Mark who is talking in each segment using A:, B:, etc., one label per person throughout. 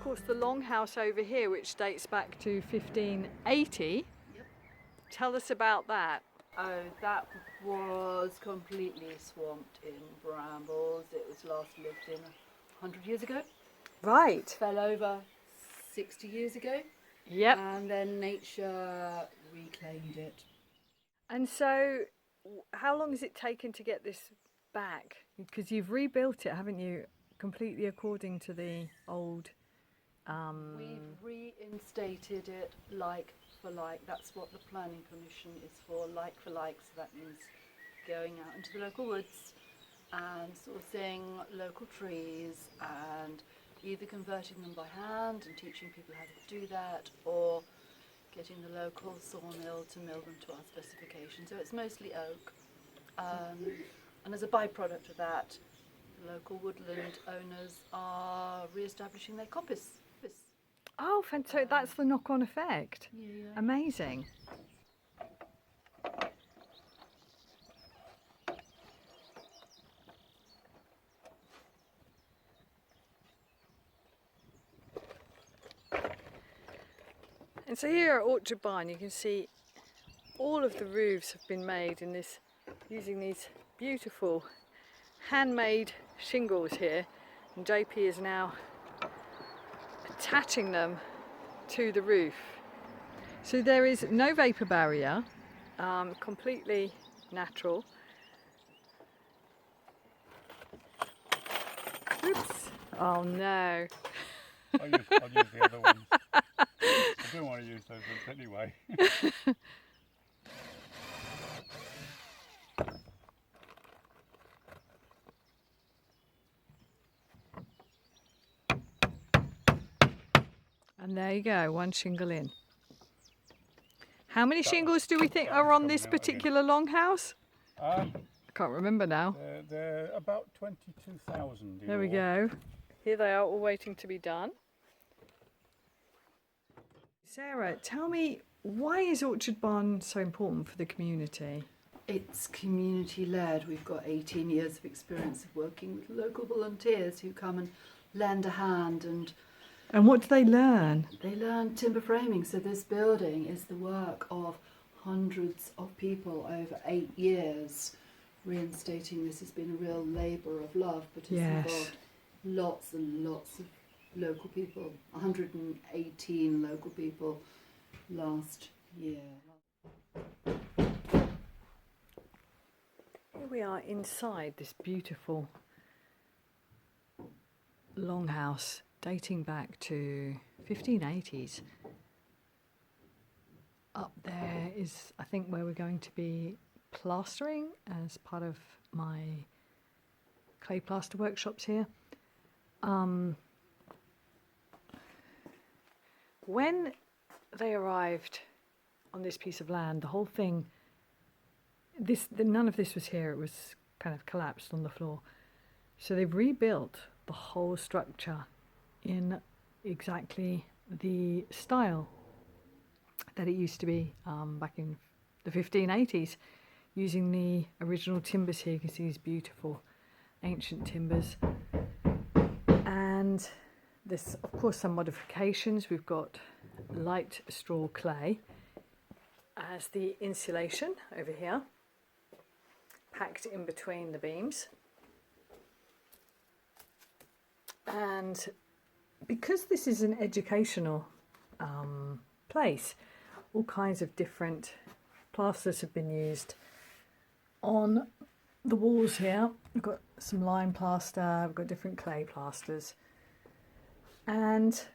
A: course, the Longhouse over here, which dates back to 1580.
B: Yep.
A: Tell us about that.
B: Oh, that was completely swamped in brambles. It was last lived in 100 years ago.
A: Right.
B: Fell over 60 years ago.
A: Yep.
B: And then nature reclaimed it.
A: And so, how long has it taken to get this back? Because you've rebuilt it, haven't you? Completely according to the old.
B: We've reinstated it like for like. That's what the planning permission is for, like for like. So that means going out into the local woods and sourcing local trees and either converting them by hand and teaching people how to do that, or getting the local sawmill to mill them to our specification. So it's mostly oak. And as a byproduct of that, the local woodland owners are re-establishing their coppice.
A: Oh, so that's the knock-on effect.
B: Yeah.
A: Amazing. And so here at Orchard Barn, you can see all of the roofs have been made in this, using these beautiful handmade shingles here, and JP is now attaching them to the roof. So there is no vapor barrier, completely natural. Oops! Oh no!
C: I'll use the other ones. I don't want to use those ones anyway.
A: And there you go, one shingle in. How many shingles do we think are on this particular longhouse? I can't remember now.
C: They're about 22,000.
A: There we go. Here they are, all waiting to be done. Sarah, tell me, why is Orchard Barn so important for the community?
B: It's community led. We've got 18 years of experience of working with local volunteers who come and lend a hand,
A: And what do they learn?
B: they learn timber framing. So this building is the work of hundreds of people over 8 years. Reinstating this has been a real labour of love, but it's involved lots and lots of local people, 118 local people last year.
A: Here we are inside this beautiful longhouse dating back to 1580s. Up there is, I think, where we're going to be plastering as part of my clay plaster workshops here. When they arrived on this piece of land, the whole thing, none of this was here. It was kind of collapsed on the floor. So they've rebuilt the whole structure in exactly the style that it used to be back in the 1580s, using the original timbers here. You can see these beautiful ancient timbers. And there's, of course, some modifications. We've got light straw clay as the insulation over here, packed in between the beams. And because this is an educational place, all kinds of different plasters have been used on the walls here. We've got some lime plaster, we've got different clay plasters, and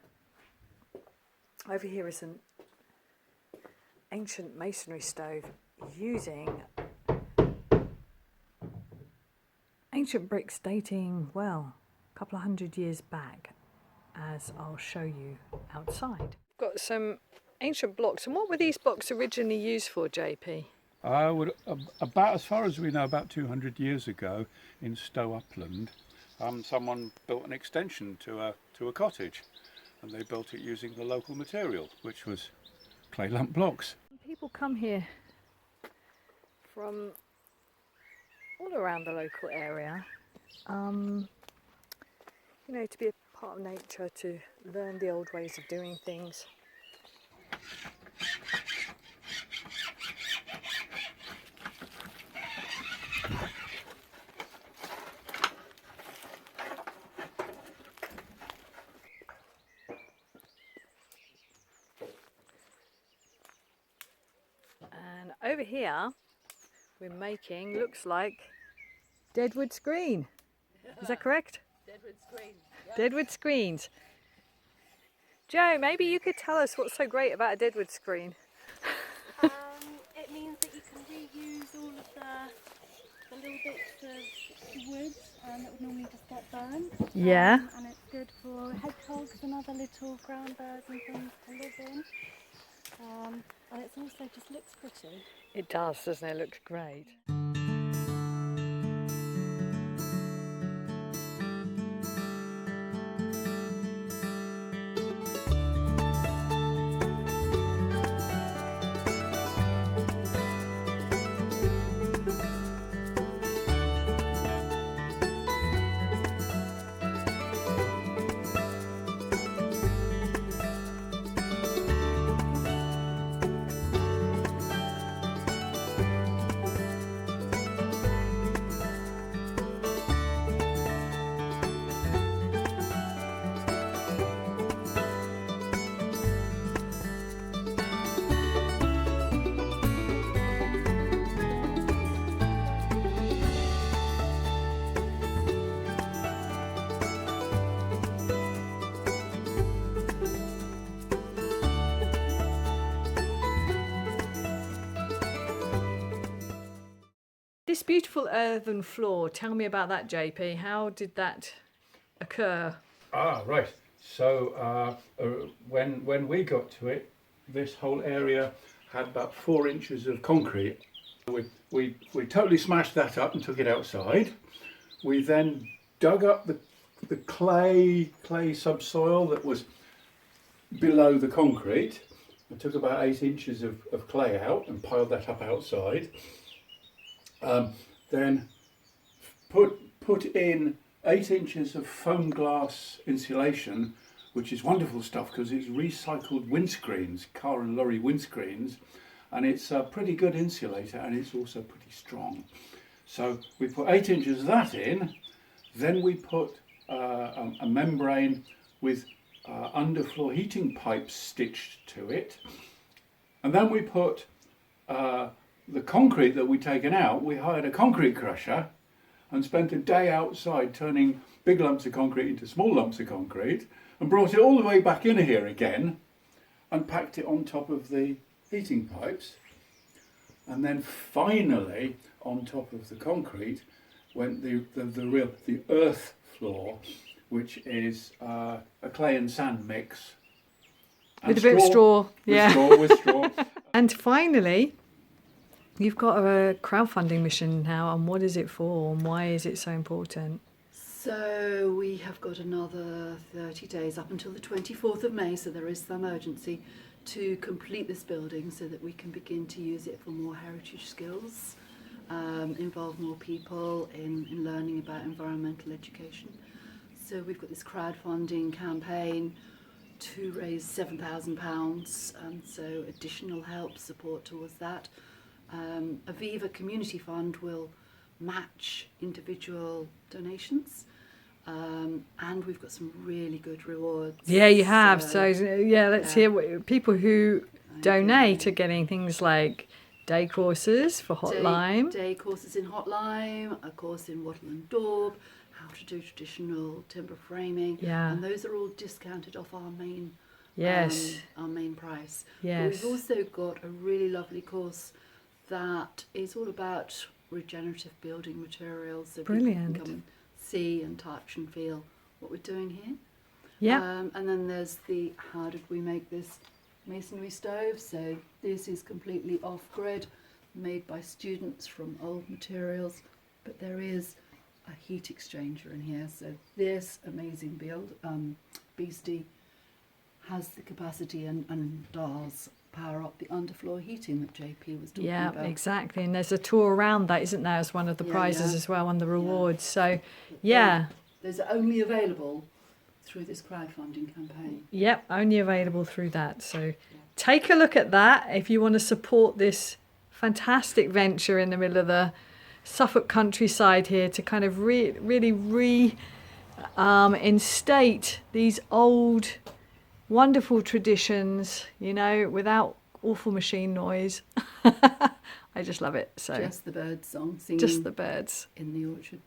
A: over here is an ancient masonry stove using ancient bricks dating, well, a couple of 100 years back, as I'll show you outside. Got some ancient blocks. And what were these blocks originally used for, JP?
C: About as far as we know, about 200 years ago in Stow Upland, someone built an extension to a cottage, and they built it using the local material, which was clay lump blocks.
A: People come here from all around the local area, you know, to be a part of nature to learn the old ways of doing things. And over here we're making, looks like, deadwood screen. Is that correct?
B: Deadwood screen. Yep.
A: Deadwood screens. Joe, maybe you could tell us what's so great about a deadwood screen.
D: It means that you can reuse all of the little bits of wood that would normally just get burned.
A: Yeah.
D: And it's good for hedgehogs and other little ground birds and things to live in. And it's also just looks pretty.
A: It does, doesn't it? It looks great. This beautiful earthen floor, tell me about that, JP. How did that occur?
C: Right. So when we got to it, this whole area had about 4 inches of concrete. We totally smashed that up and took it outside. We then dug up the clay subsoil that was below the concrete. I took about 8 inches of clay out and piled that up outside. Then put in 8 inches of foam glass insulation, which is wonderful stuff because it's recycled windscreens, car and lorry windscreens, and it's a pretty good insulator and it's also pretty strong. So we put 8 inches of that in, then we put a membrane with underfloor heating pipes stitched to it, and then we put the concrete that we'd taken out. We hired a concrete crusher and spent a day outside turning big lumps of concrete into small lumps of concrete and brought it all the way back in here again and packed it on top of the heating pipes. And then finally on top of the concrete went the earth floor, which is a clay and sand mix.
A: With a bit of straw, yeah.
C: With straw.
A: And finally, you've got a crowdfunding mission now, and what is it for and why is it so important?
B: So we have got another 30 days up until the 24th of May, so there is some urgency to complete this building so that we can begin to use it for more heritage skills, involve more people in learning about environmental education. So we've got this crowdfunding campaign to raise £7,000, and so additional help, support towards that. Aviva Community Fund will match individual donations, and we've got some really good rewards.
A: Yeah, you have. So yeah, let's hear what people who donate are getting. Things like day courses for hot lime.
B: Day courses in hot lime, a course in wattle and daub, how to do traditional timber framing.
A: Yeah.
B: And those are all discounted off our main our main price.
A: Yes.
B: But we've also got a really lovely course that is all about regenerative building materials, so
A: Brilliant.
B: people can come and see and touch and feel what we're doing here.
A: Yeah.
B: And then there's the how did we make this masonry stove. So this is completely off-grid, made by students from old materials, but there is a heat exchanger in here. So this amazing beastie has the capacity and does power up the underfloor heating that JP was talking about.
A: Yeah, exactly. And there's a tour around that, isn't there, as one of the prizes as well, on the rewards. So, yeah.
B: Those are only available through this crowdfunding campaign.
A: Yep, only available through that. So take a look at that if you want to support this fantastic venture in the middle of the Suffolk countryside here to kind of really reinstate these old wonderful traditions, you know, without awful machine noise. I just love it. So
B: Just the bird song singing
A: just the birds.
B: in the orchard.